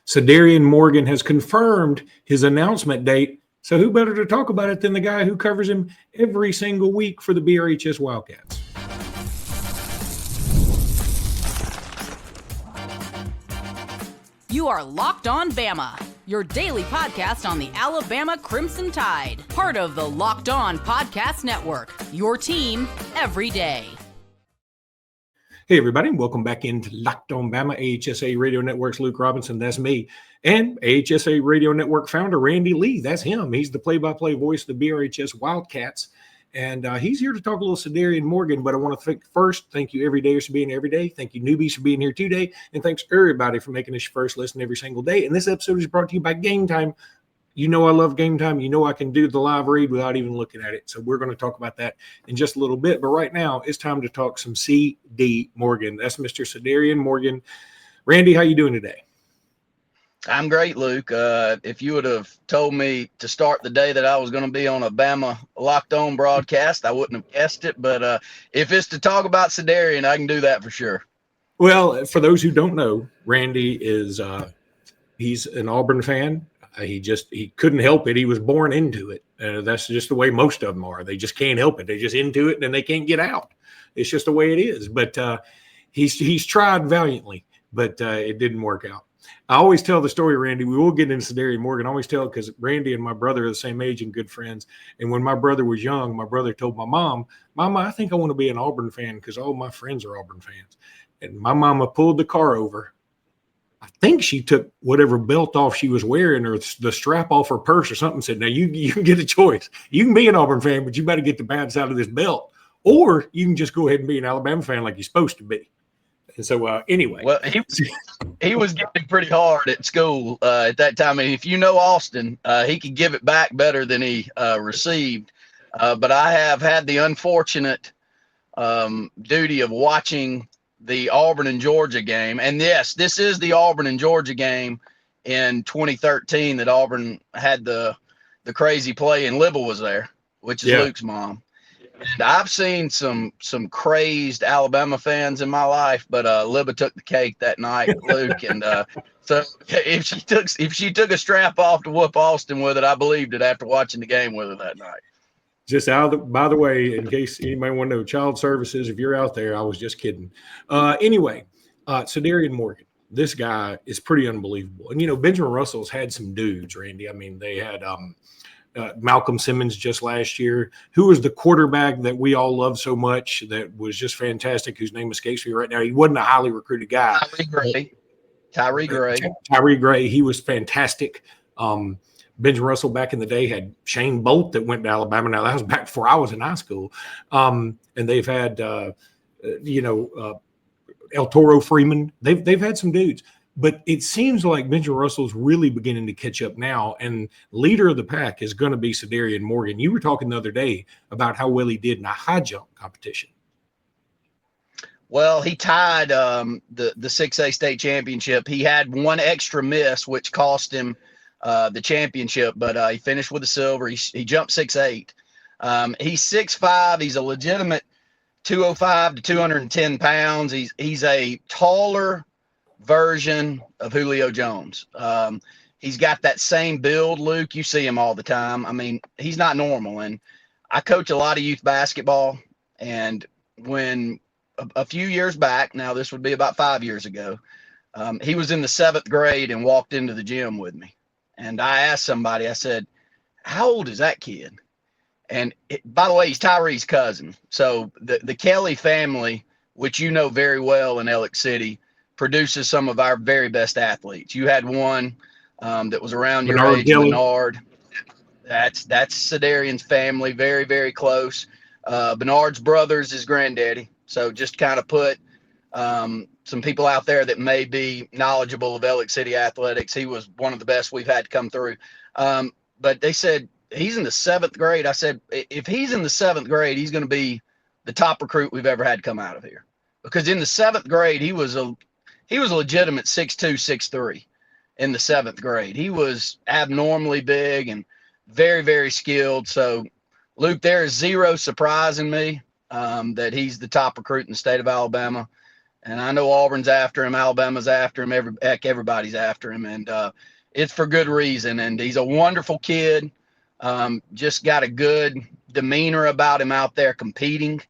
Cedarian Morgan has confirmed his announcement date. So who better to talk about it than the guy who covers him every single week for the BRHS Wildcats? You are Locked On Bama, your daily podcast on the Alabama Crimson Tide, part of the Locked On Podcast Network, your team every day. Hey, everybody, welcome back into Locked On Bama, AHSA Radio Network's Luke Robinson, that's me, and AHSA Radio Network founder Randy Lee, that's him. He's the play-by-play voice of the BRHS Wildcats, and he's here to talk a little Cedarian Morgan, but I want to thank you everydayers for being here every day. Thank you newbies for being here today, and thanks everybody for making this your first listen every single day. And this episode is brought to you by Game Time. You know I love Game Time. You know I can do the live read without even looking at it. So we're going to talk about that in just a little bit. But right now, it's time to talk some C.D. Morgan. That's Mr. Cedarian Morgan. Randy, how you doing today? I'm great, Luke. If you would have told me to start the day that I was going to be on a Bama Locked On broadcast, I wouldn't have guessed it. But if it's to talk about Cedarian, I can do that for sure. Well, for those who don't know, Randy is he's an Auburn fan. He couldn't help it. He was born into it. That's just the way most of them are. They just can't help it. They're just into it and they can't get out. It's just the way it is. But he's tried valiantly, but it didn't work out. I always tell the story, Randy. We will get into Cedarian Morgan. I always tell it because Randy and my brother are the same age and good friends. And when my brother was young, my brother told my mom, Mama, I think I want to be an Auburn fan because all my friends are Auburn fans. And my mama pulled the car over. I think she took whatever belt off she was wearing or the strap off her purse or something, said, now you can get a choice. You can be an Auburn fan, but you better get the bad side of this belt. Or you can just go ahead and be an Alabama fan like you're supposed to be. And so anyway. Well, he was getting pretty hard at school at that time. And if you know Austin, he could give it back better than he received. But I have had the unfortunate duty of watching the Auburn and Georgia game. And yes, this is the Auburn and Georgia game in 2013 that Auburn had the crazy play and Libba was there, which is Luke's mom. And I've seen some crazed Alabama fans in my life, but Libba took the cake that night, Luke. And so if she took a strap off to whoop Austin with it, I believed it after watching the game with her that night. Just by the way, in case anybody want to know, child services, if you're out there, I was just kidding. Anyway, Cedarian Morgan, this guy is pretty unbelievable. And, Benjamin Russell's had some dudes, Randy. I mean, they had Malcolm Simmons just last year, who was the quarterback that we all love so much, that was just fantastic, whose name escapes me right now. He wasn't a highly recruited guy. Tyree Gray. He was fantastic. Benjamin Russell back in the day had Shane Bolt that went to Alabama. Now that was back before I was in high school. And they've had, El Toro Freeman. They've had some dudes, but it seems like Benjamin Russell's really beginning to catch up now. And leader of the pack is going to be Cedarian Morgan. You were talking the other day about how well he did in a high jump competition. Well, he tied the 6A state championship. He had one extra miss, which cost him the championship, but he finished with a silver. He jumped 6'8". He's 6'5". He's a legitimate 205 to 210 pounds. He's a taller version of Julio Jones. He's got that same build, Luke. You see him all the time. I mean, he's not normal. And I coach a lot of youth basketball. And when a few years back, now this would be about 5 years ago, he was in the 7th grade and walked into the gym with me. And I asked somebody, I said, how old is that kid? And by the way, he's Tyree's cousin. So the Kelly family, which you know very well in Ellick City, produces some of our very best athletes. You had one that was around your age, Bernard. That's Cedarian's family, very, very close. Bernard's brother's his granddaddy. So just kind of put some people out there that may be knowledgeable of Ellick City athletics. He was one of the best we've had come through. But they said he's in the 7th grade. I said, if he's in the 7th grade, he's going to be the top recruit we've ever had come out of here. Because in the 7th grade, he was a legitimate 6'2", 6'3" in the 7th grade. He was abnormally big and very, very skilled. So, Luke, there is zero surprise in me that he's the top recruit in the state of Alabama. And I know Auburn's after him, Alabama's after him, everybody's after him, and it's for good reason. And he's a wonderful kid, just got a good demeanor about him out there competing.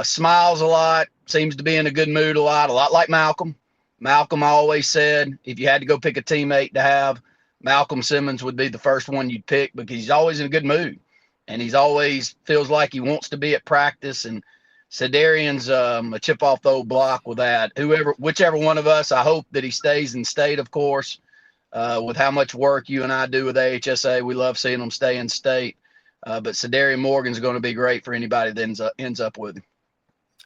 Smiles a lot, seems to be in a good mood a lot like Malcolm. Malcolm always said if you had to go pick a teammate to have, Malcolm Simmons would be the first one you'd pick because he's always in a good mood. And he's always feels like he wants to be at practice. And Cedarian's a chip off the old block with that. Whichever one of us, I hope that he stays in state, of course, with how much work you and I do with AHSA. We love seeing him stay in state. But Cedarian Morgan's going to be great for anybody that ends up with him.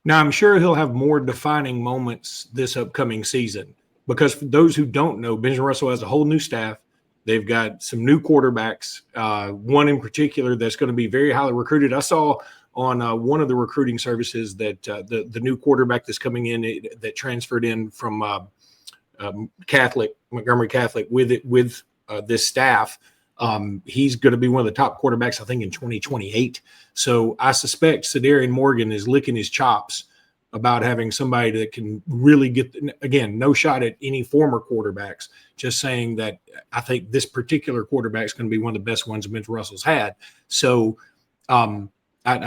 Now, I'm sure he'll have more defining moments this upcoming season because for those who don't know, Benjamin Russell has a whole new staff. They've got some new quarterbacks, one in particular that's going to be very highly recruited. I saw on one of the recruiting services that the new quarterback that's coming in that transferred in from Montgomery Catholic with this staff, he's going to be one of the top quarterbacks, I think, in 2028. So I suspect Cedarian Morgan is licking his chops about having somebody that can really get, again, no shot at any former quarterbacks, just saying that I think this particular quarterback is going to be one of the best ones Benjamin Russell's had. So I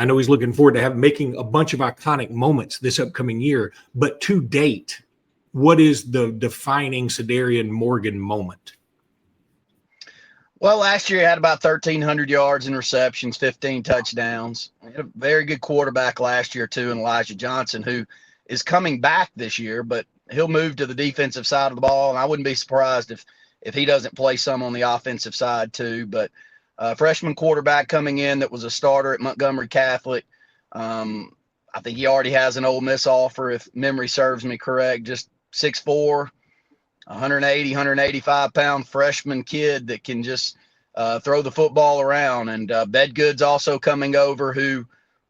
know he's looking forward to making a bunch of iconic moments this upcoming year. But to date, what is the defining Cedarian Morgan moment? Well, last year he had about 1,300 yards in receptions, 15 touchdowns. He had a very good quarterback last year, too, in Elijah Johnson, who is coming back this year, but he'll move to the defensive side of the ball. And I wouldn't be surprised if he doesn't play some on the offensive side, too. But freshman quarterback coming in that was a starter at Montgomery Catholic. I think he already has an Ole Miss offer, if memory serves me correct, just 6'4", 180, 185-pound freshman kid that can just throw the football around. And Bedgood's also coming over, who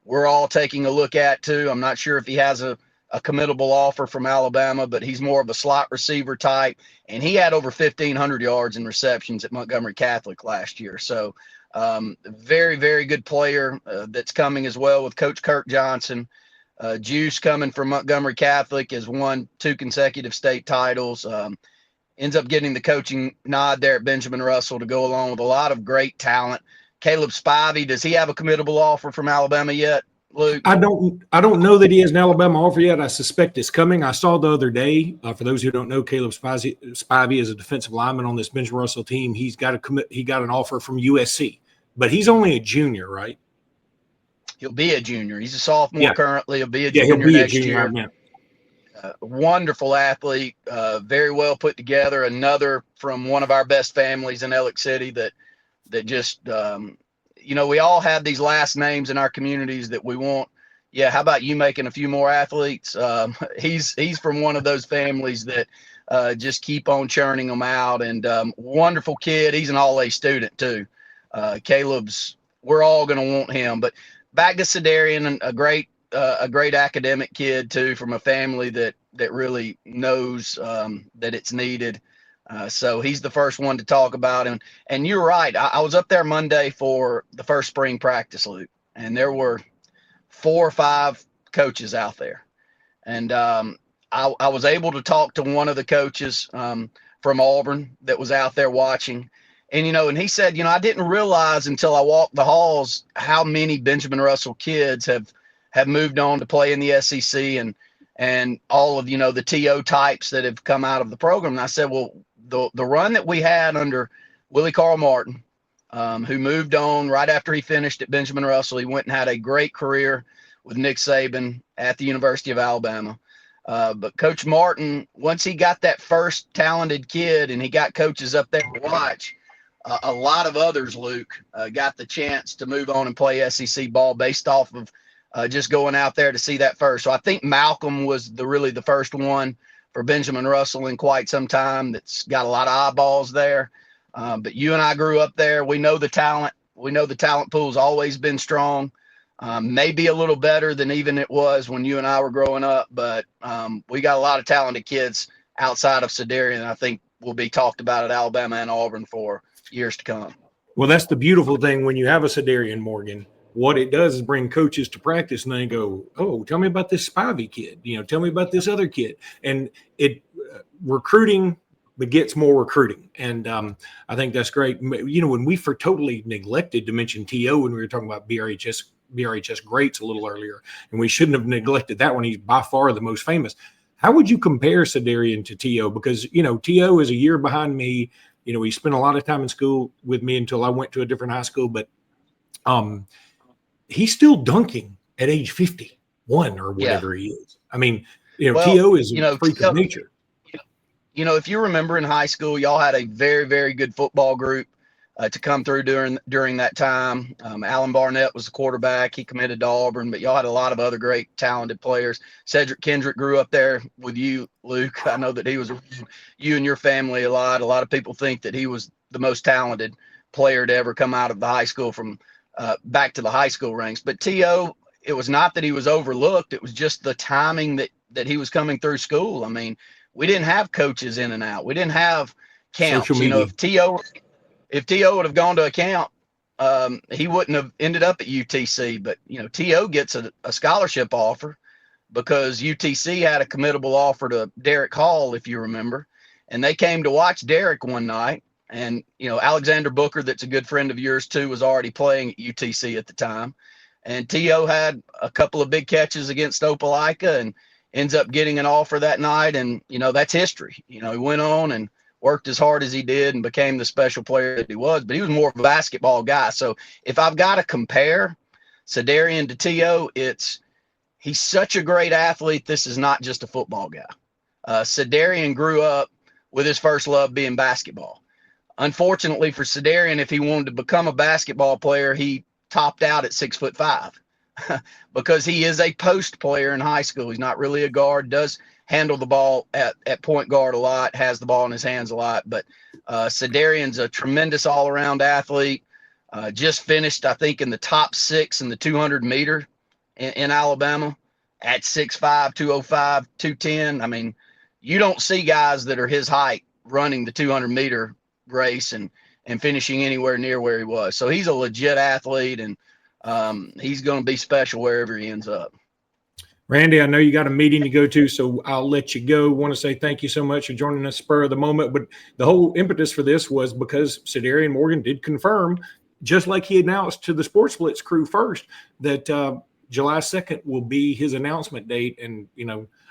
we're all taking a look at, too. I'm not sure if he has a committable offer from Alabama, but he's more of a slot receiver type. And he had over 1,500 yards in receptions at Montgomery Catholic last year. So very, very good player that's coming as well with Coach Kirk Johnson. Juice coming from Montgomery Catholic has won 2 consecutive state titles. Ends up getting the coaching nod there at Benjamin Russell to go along with a lot of great talent. Caleb Spivey, does he have a committable offer from Alabama yet, Luke? I don't know that he has an Alabama offer yet. I suspect it's coming. I saw the other day, for those who don't know, Caleb Spivey is a defensive lineman on this Benjamin Russell team. He got an offer from USC, but he's only a junior, right? He'll be a junior. He's a sophomore currently. He'll be a junior next year. Wonderful athlete, very well put together. Another from one of our best families in Ellick City that just, we all have these last names in our communities that we want. Yeah, how about you making a few more athletes? He's from one of those families that just keep on churning them out. And wonderful kid. He's an all-A student too. We're all going to want him. But back to Cedarian, a great academic kid too, from a family that really knows that it's needed. So he's the first one to talk about him. And you're right. I was up there Monday for the first spring practice, Luke, and there were 4 or 5 coaches out there. And I was able to talk to one of the coaches from Auburn that was out there watching. And, and he said, I didn't realize until I walked the halls how many Benjamin Russell kids have moved on to play in the SEC and all of, the TO types that have come out of the program. And I said, well, the run that we had under Willie Carl Martin, who moved on right after he finished at Benjamin Russell, he went and had a great career with Nick Saban at the University of Alabama. But Coach Martin, once he got that first talented kid and he got coaches up there to watch, a lot of others, Luke, got the chance to move on and play SEC ball based off of just going out there to see that first. So I think Malcolm was really the first one for Benjamin Russell in quite some time that's got a lot of eyeballs there. But you and I grew up there. We know the talent. We know the talent pool's always been strong. Maybe a little better than even it was when you and I were growing up. But we got a lot of talented kids outside of Cedarian, I think will be talked about at Alabama and Auburn for years to come. Well, that's the beautiful thing when you have a Cedarian Morgan. what it does is bring coaches to practice, and they go, "Oh, tell me about this Spivey kid. Tell me about this other kid." And it recruiting begets more recruiting, and I think that's great. When we totally neglected to mention TO when we were talking about BRHS greats a little earlier, and we shouldn't have neglected that one. He's by far the most famous. How would you compare Cedarian to TO? Because TO is a year behind me. He spent a lot of time in school with me until I went to a different high school, but he's still dunking at age 51 or whatever he is. I mean, TO is a freak of nature. If you remember in high school, y'all had a very, very good football group to come through during that time. Alan Barnett was the quarterback. He committed to Auburn, but y'all had a lot of other great, talented players. Cedric Kendrick grew up there with you, Luke. I know that he was you and your family a lot. A lot of people think that he was the most talented player to ever come out of the high school from back to the high school ranks. But T.O., it was not that he was overlooked. It was just the timing that he was coming through school. I mean, we didn't have coaches in and out. We didn't have camps. If T.O. would have gone to a camp, he wouldn't have ended up at UTC. But, T.O. gets a scholarship offer because UTC had a committable offer to Derek Hall, if you remember. And they came to watch Derek one night. And, Alexander Booker, that's a good friend of yours too, was already playing at UTC at the time. And T.O. had a couple of big catches against Opelika and ends up getting an offer that night. And, that's history. He went on and worked as hard as he did and became the special player that he was, but he was more of a basketball guy. So if I've got to compare Cedarian to T.O., he's such a great athlete. This is not just a football guy. Cedarian grew up with his first love being basketball. Unfortunately for Cedarian, if he wanted to become a basketball player, he topped out at 6'5", because he is a post player in high school. He's not really a guard, does handle the ball at point guard a lot, has the ball in his hands a lot. But Cedarian's a tremendous all-around athlete. Just finished, I think, in the top 6 in the 200 meter in Alabama at 6'5", 205, 210. I mean, you don't see guys that are his height running the 200 meter race and finishing anywhere near where he was. So he's a legit athlete, and he's going to be special wherever he ends up. Randy, I know you got a meeting to go to, so I'll let you go. Want to say thank you so much for joining us spur of the moment. But the whole impetus for this was because Cedarian Morgan did confirm, just like he announced to the Sports Blitz crew first, that July 2nd will be his announcement date. And,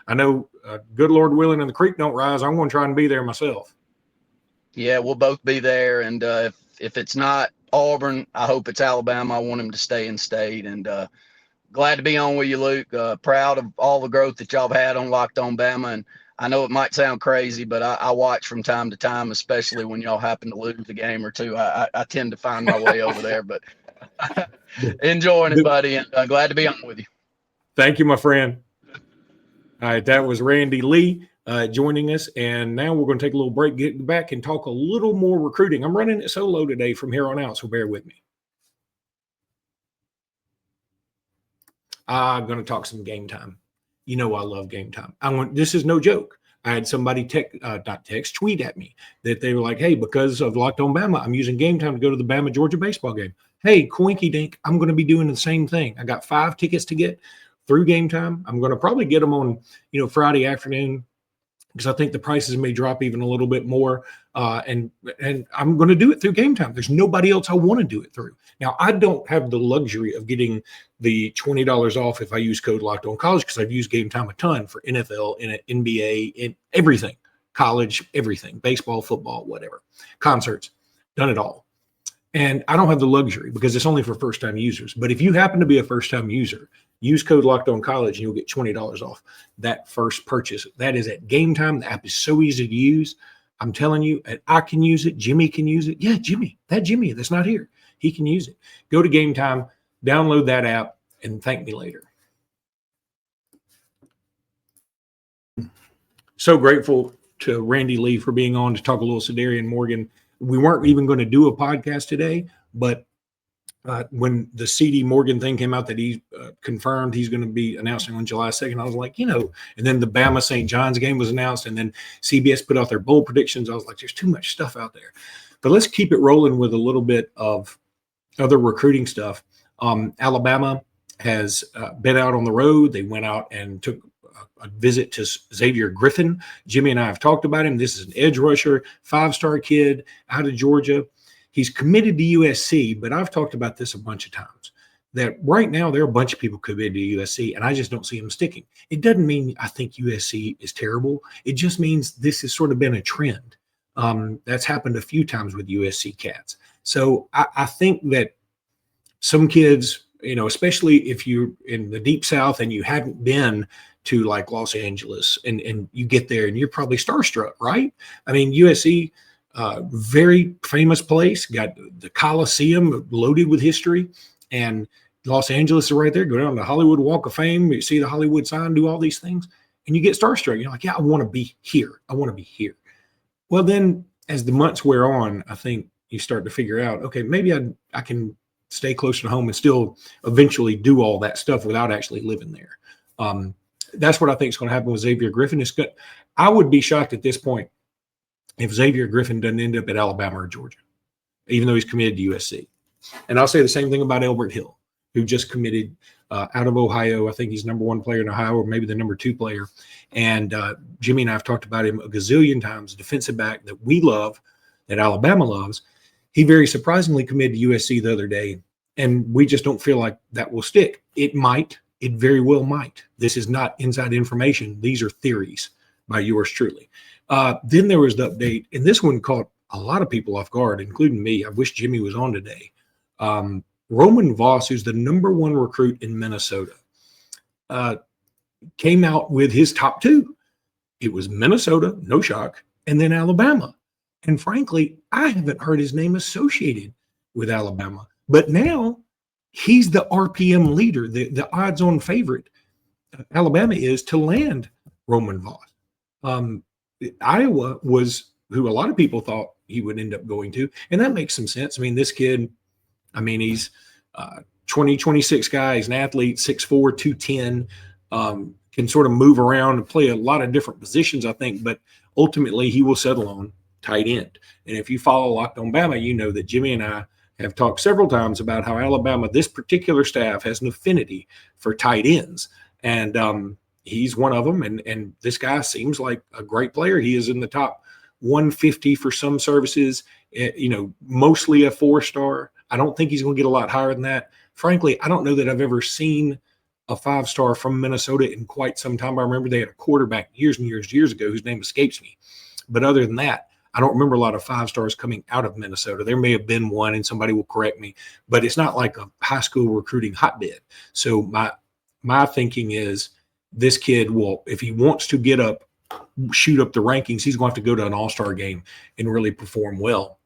I know, good Lord willing and the creek don't rise, I'm going to try and be there myself. Yeah, we'll both be there. And if it's not Auburn, I hope it's Alabama. I want him to stay in state. And glad to be on with you, Luke. Proud of all the growth that y'all have had on Locked On Bama. And I know it might sound crazy, but I watch from time to time, especially when y'all happen to lose a game or two. I tend to find my way over there. But enjoying it, buddy. And glad to be on with you. Thank you, my friend. All right, that was Randy Lee joining us. And now we're going to take a little break, get back and talk a little more recruiting. I'm running it solo today from here on out, so bear with me. I'm going to talk some game time. I love game time. This is no joke. I had somebody tweet at me that they were like, hey, because of Locked On Bama, I'm using game time to go to the Bama-Georgia baseball game. Hey, coinky dink, I'm going to be doing the same thing. I got 5 tickets to get through game time. I'm going to probably get them on, Friday afternoon, because I think the prices may drop even a little bit more. And I'm going to do it through game time. There's nobody else I want to do it through. Now, I don't have the luxury of getting the $20 off if I use code Locked On College, because I've used game time a ton for NFL, NBA, in everything, college, everything, baseball, football, whatever, concerts, done it all. And I don't have the luxury because it's only for first-time users. But if you happen to be a first-time user, use code Locked On College and you'll get $20 off that first purchase. That is at Game Time. The app is so easy to use. I'm telling you, I can use it. Jimmy can use it. Yeah, Jimmy that's not here. He can use it. Go to Game Time, download that app, and thank me later. So grateful to Randy Lee for being on to talk a little Cedarian Morgan. We weren't even going to do a podcast today, but when the CD Morgan thing came out that he confirmed he's going to be announcing on July 2nd, I was like, and then the Bama St. John's game was announced, and then CBS put out their bowl predictions. I was like, there's too much stuff out there. But let's keep it rolling with a little bit of other recruiting stuff. Alabama has been out on the road. They went out and took a visit to Xavier Griffin. Jimmy and I have talked about him. This is an edge rusher, 5-star kid out of Georgia. He's committed to USC, but I've talked about this a bunch of times, that right now there are a bunch of people committed to USC, and I just don't see them sticking. It doesn't mean I think USC is terrible. It just means this has sort of been a trend. That's happened a few times with USC cats. So I think that some kids, especially if you're in the deep South and you haven't been to like Los Angeles and you get there and you're probably starstruck, right? I mean, USC, very famous place, got the Coliseum loaded with history, and Los Angeles is right there. Go down to the Hollywood Walk of Fame, you see the Hollywood sign, do all these things, and you get starstruck. You're like, yeah, I want to be here. I want to be here. Well, then as the months wear on, I think you start to figure out, okay, maybe I can stay close to home and still eventually do all that stuff without actually living there. That's what I think is going to happen with Xavier Griffin. I would be shocked at this point if Xavier Griffin doesn't end up at Alabama or Georgia, even though he's committed to USC. And I'll say the same thing about Elbert Hill, who just committed out of Ohio. I think he's number 1 player in Ohio, or maybe the number 2 player. And Jimmy and I have talked about him a gazillion times, defensive back that we love, that Alabama loves. He very surprisingly committed to USC the other day, and we just don't feel like that will stick. It might. It very well might. This is not inside information. These are theories by yours truly. Then there was the update, and this one caught a lot of people off guard, including me. I wish Jimmy was on today. Roman Voss, who's the number 1 recruit in Minnesota, came out with his top 2. It was Minnesota, no shock, and then Alabama. And frankly, I haven't heard his name associated with Alabama. But now he's the RPM leader, the odds-on favorite. Alabama is to land Roman Voss. Iowa was who a lot of people thought he would end up going to, and that makes some sense. I mean, this kid, he's 26 guy. He's an athlete, 6'4", 210, can sort of move around and play a lot of different positions, I think, but ultimately he will settle on tight end. And if you follow Locked on Bama, you know that Jimmy and I have talked several times about how Alabama, this particular staff, has an affinity for tight ends. And he's one of them. And this guy seems like a great player. He is in the top 150 for some services, mostly a 4-star. I don't think he's going to get a lot higher than that. Frankly, I don't know that I've ever seen a 5-star from Minnesota in quite some time. I remember they had a quarterback years and years ago whose name escapes me. But other than that, I don't remember a lot of 5-stars coming out of Minnesota. There may have been one, and somebody will correct me, but it's not like a high school recruiting hotbed. So my thinking is this kid will, if he wants to shoot up the rankings, he's going to have to go to an all-star game and really perform well.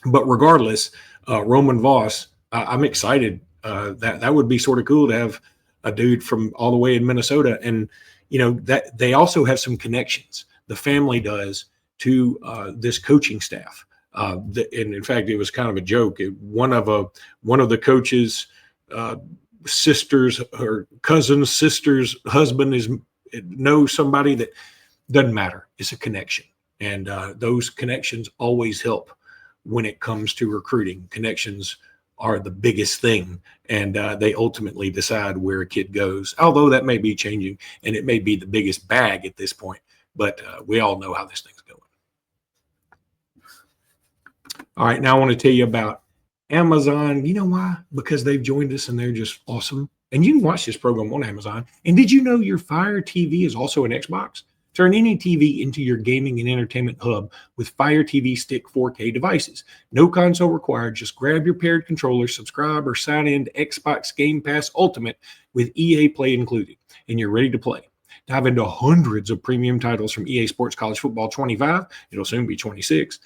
But regardless, Roman Voss, I'm excited. That would be sort of cool to have a dude from all the way in Minnesota. And, that they also have some connections. The family does to this coaching staff. And in fact, it was kind of a joke. One of the coaches' sisters, her cousin's sister's husband knows somebody that doesn't matter. It's a connection. And those connections always help when it comes to recruiting. Connections are the biggest thing, and they ultimately decide where a kid goes, although that may be changing, and it may be the biggest bag at this point, but we all know how this thing's going. All right, now I want to tell you about Amazon. You know why? Because they've joined us, and they're just awesome. And you can watch this program on Amazon. And did you know your Fire TV is also an Xbox? Turn any TV into your gaming and entertainment hub with Fire TV Stick 4K devices. No console required. Just grab your paired controller, subscribe, or sign in to Xbox Game Pass Ultimate with EA Play included, and you're ready to play. Dive into hundreds of premium titles from EA Sports College Football 25, it'll soon be 26,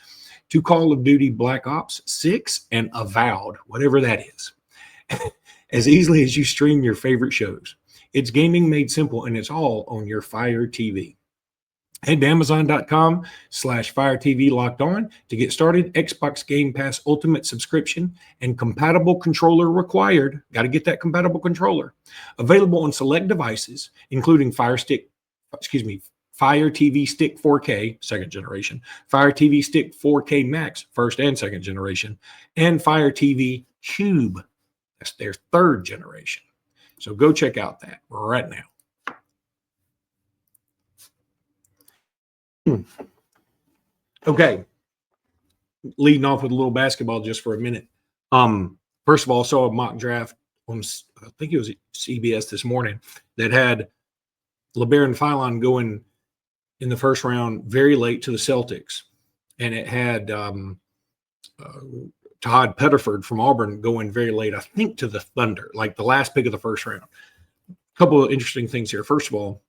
to Call of Duty Black Ops 6 and Avowed, whatever that is, as easily as you stream your favorite shows. It's gaming made simple, and it's all on your Fire TV. Head to Amazon.com/Fire TV Locked On to get started. Xbox Game Pass Ultimate subscription and compatible controller required. Got to get that compatible controller. Available on select devices, including Fire TV Stick 4K, second generation, Fire TV Stick 4K Max, first and second generation, and Fire TV Cube, That's their third generation. So go check out that right now. Okay. Leading off with a little basketball just for a minute. First of all, I saw a mock draft on, I think it was CBS this morning, that had LeBaron Philon going in the first round very late to the Celtics. And it had Todd Pettiford from Auburn going very late, I think, to the Thunder, like the last pick of the first round. A couple of interesting things here. First of all,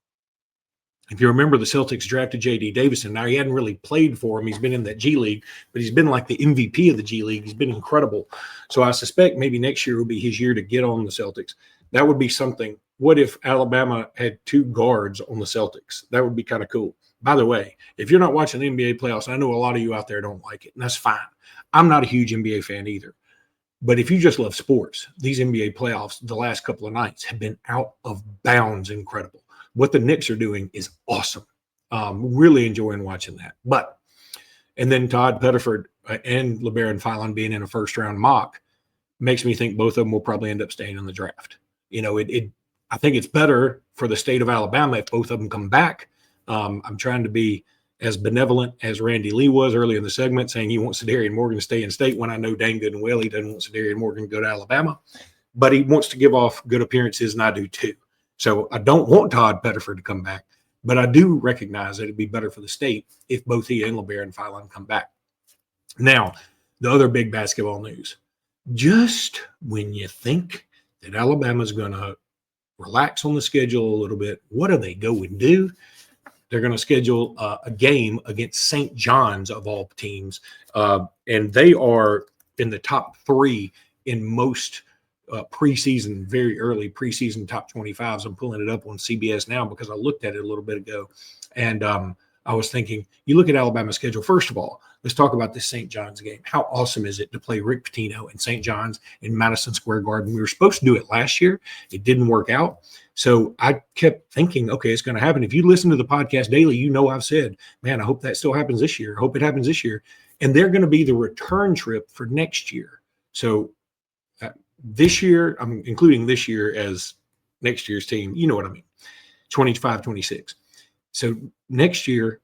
if you remember, the Celtics drafted J.D. Davison. Now, he hadn't really played for him. He's been in that G League, but he's been like the MVP of the G League. He's been incredible. So I suspect maybe next year will be his year to get on the Celtics. That would be something. What if Alabama had 2 guards on the Celtics? That would be kind of cool. By the way, if you're not watching the NBA playoffs, I know a lot of you out there don't like it, and that's fine. I'm not a huge NBA fan either. But if you just love sports, these NBA playoffs the last couple of nights have been out of bounds incredible. What the Knicks are doing is awesome. Really enjoying watching that. And then Todd Pettiford and LeBaron Philon being in a first-round mock makes me think both of them will probably end up staying in the draft. You know, I think it's better for the state of Alabama if both of them come back. I'm trying to be as benevolent as Randy Lee was earlier in the segment, saying he wants Cedarian Morgan to stay in state, when I know dang good and well he doesn't want Cedarian Morgan to go to Alabama. But he wants to give off good appearances, and I do too. So I don't want Todd Pettiford to come back, but I do recognize that it'd be better for the state if both he and LeBaron Philon come back. Now, the other big basketball news. Just when you think that Alabama's going to relax on the schedule a little bit, what do they go and do? They're going to schedule a game against St. John's, of all teams, and they are in the top 3 in most preseason, very early preseason top 25s. I'm pulling it up on CBS now because I looked at it a little bit ago, and I was thinking, you look at Alabama's schedule. First of all, let's talk about this St. John's game. How awesome is it to play Rick Pitino in St. John's in Madison Square Garden? We were supposed to do it last year. It didn't work out. So I kept thinking, okay, it's going to happen. If you listen to the podcast daily, you know I've said, man, I hope that still happens this year. I hope it happens this year. And they're going to be the return trip for next year. So this year, I'm including this year as next year's team. You know what I mean? 25, 26. So next year,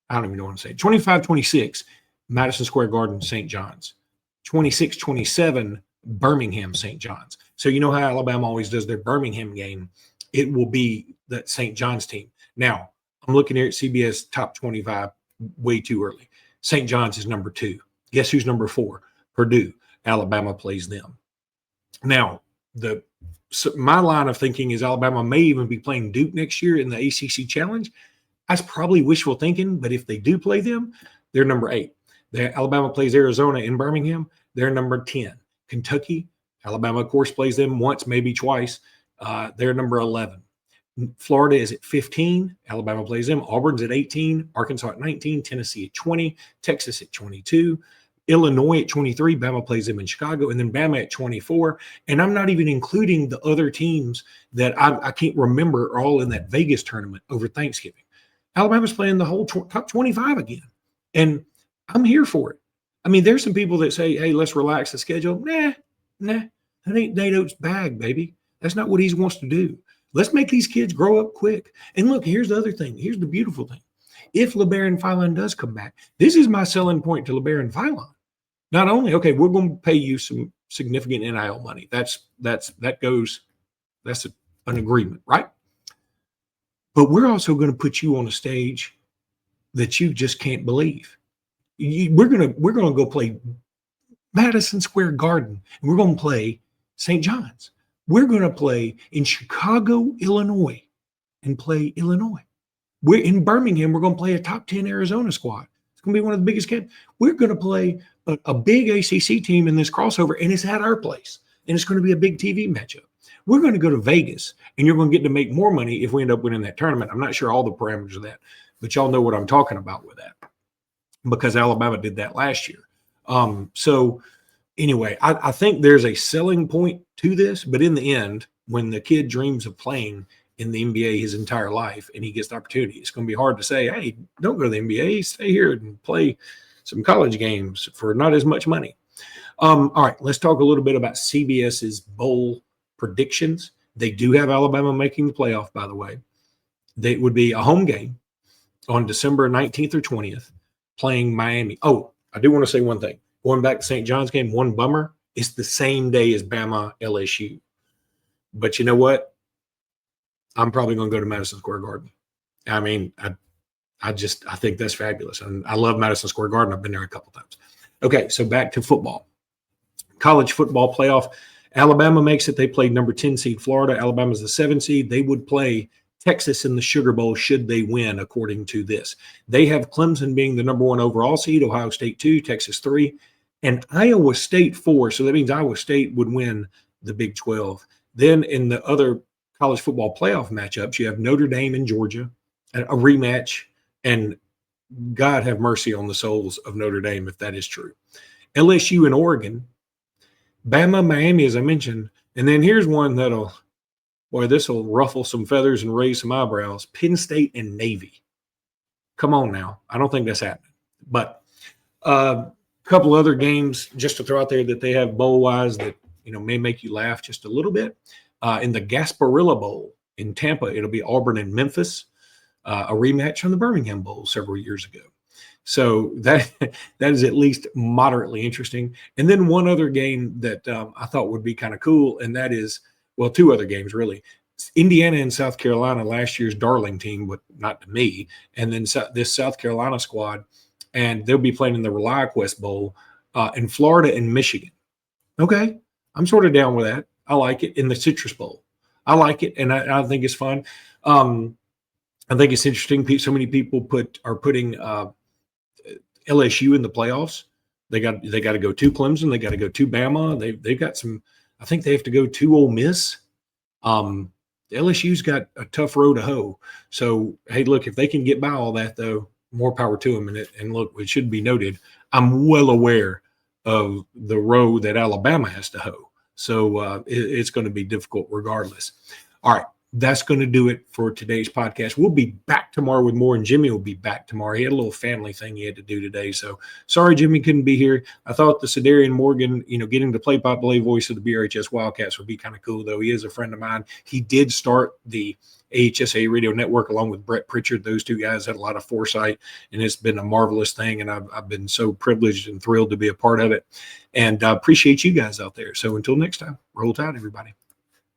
I don't even know what I'm saying. 25, 26, Madison Square Garden, St. John's. 26, 27, Birmingham, St. John's. So you know how Alabama always does their Birmingham game? It will be that St. John's team. Now, I'm looking here at CBS top 25 way too early. St. John's is number 2. Guess who's number 4? Purdue. Alabama plays them. Now, my line of thinking is Alabama may even be playing Duke next year in the ACC Challenge. That's probably wishful thinking, but if they do play them, they're number 8. Alabama plays Arizona in Birmingham. They're number 10. Kentucky, Alabama, of course, plays them once, maybe twice. They're number 11. Florida is at 15. Alabama plays them. Auburn's at 18. Arkansas at 19. Tennessee at 20. Texas at 22. Illinois at 23. Bama plays them in Chicago. And then Bama at 24. And I'm not even including the other teams that I can't remember are all in that Vegas tournament over Thanksgiving. Alabama's playing the whole top 25 again. And I'm here for it. I mean, there's some people that say, hey, let's relax the schedule. Nah. That ain't Nate Oates' bag, baby. That's not what he wants to do. Let's make these kids grow up quick. And look, here's the other thing. Here's the beautiful thing. If LeBaron Philon does come back, this is my selling point to LeBaron Philon. Not only, okay, we're going to pay you some significant NIL money. That's an agreement, right? But we're also going to put you on a stage that you just can't believe. We're gonna go play Madison Square Garden, and we're going to play St. John's. We're going to play in Chicago, Illinois, and play Illinois. We're in Birmingham. We're going to play a top 10 Arizona squad. It's going to be one of the biggest games. We're going to play a big ACC team in this crossover, and it's at our place, and it's going to be a big TV matchup. We're going to go to Vegas, and you're going to get to make more money if we end up winning that tournament. I'm not sure all the parameters of that, but y'all know what I'm talking about with that, because Alabama did that last year. So anyway, I think there's a selling point to this, but in the end, when the kid dreams of playing in the NBA his entire life and he gets the opportunity, it's going to be hard to say, hey, don't go to the NBA, stay here and play some college games for not as much money. All right, let's talk a little bit about CBS's bowl predictions. They do have Alabama making the playoff, by the way. They would be a home game on December 19th or 20th, playing Miami. Oh, I do want to say one thing. Going back to St. John's game, one bummer, it's the same day as Bama LSU. But you know what? I'm probably going to go to Madison Square Garden. I mean, I think that's fabulous. And I love Madison Square Garden. I've been there a couple times. Okay, so back to football. College football playoff. Alabama makes it. They played number 10 seed Florida. Alabama's the 7 seed. They would play Texas in the Sugar Bowl should they win, according to this. They have Clemson being the number 1 overall seed, Ohio State 2, Texas 3, and Iowa State 4. So that means Iowa State would win the Big 12. Then in the other college football playoff matchups, you have Notre Dame and Georgia, a rematch, and God have mercy on the souls of Notre Dame if that is true. LSU and Oregon, Bama, Miami, as I mentioned, and then here's one this will ruffle some feathers and raise some eyebrows. Penn State and Navy. Come on now. I don't think that's happening. But a couple other games just to throw out there that they have bowl-wise that may make you laugh just a little bit. In the Gasparilla Bowl in Tampa, it'll be Auburn and Memphis, a rematch from the Birmingham Bowl several years ago. So that is at least moderately interesting. And then one other game that I thought would be kind of cool, and that is, well, two other games really. Indiana and South Carolina, last year's darling team, but not to me, and then this South Carolina squad, and they'll be playing in the ReliaQuest Bowl in Florida and Michigan. Okay, I'm sort of down with that. I like it. In the Citrus Bowl. I like it, and I think it's fun. I think it's interesting. So many people are putting LSU in the playoffs. They got to go to Clemson. They got to go to Bama. They've got some. I think they have to go to Ole Miss. LSU's got a tough row to hoe. So hey, look, if they can get by all that, though, more power to them. And look, it should be noted, I'm well aware of the row that Alabama has to hoe. So it's going to be difficult regardless. All right. That's going to do it for today's podcast. We'll be back tomorrow with more, and Jimmy will be back tomorrow. He had a little family thing he had to do today. So sorry, Jimmy couldn't be here. I thought the Cedarian Morgan, getting to play-by-play voice of the BRHS Wildcats would be kind of cool, though. He is a friend of mine. He did start the AHSA Radio Network along with Brett Pritchard. Those two guys had a lot of foresight, and it's been a marvelous thing, and I've been so privileged and thrilled to be a part of it. And I appreciate you guys out there. So until next time, roll tide, everybody.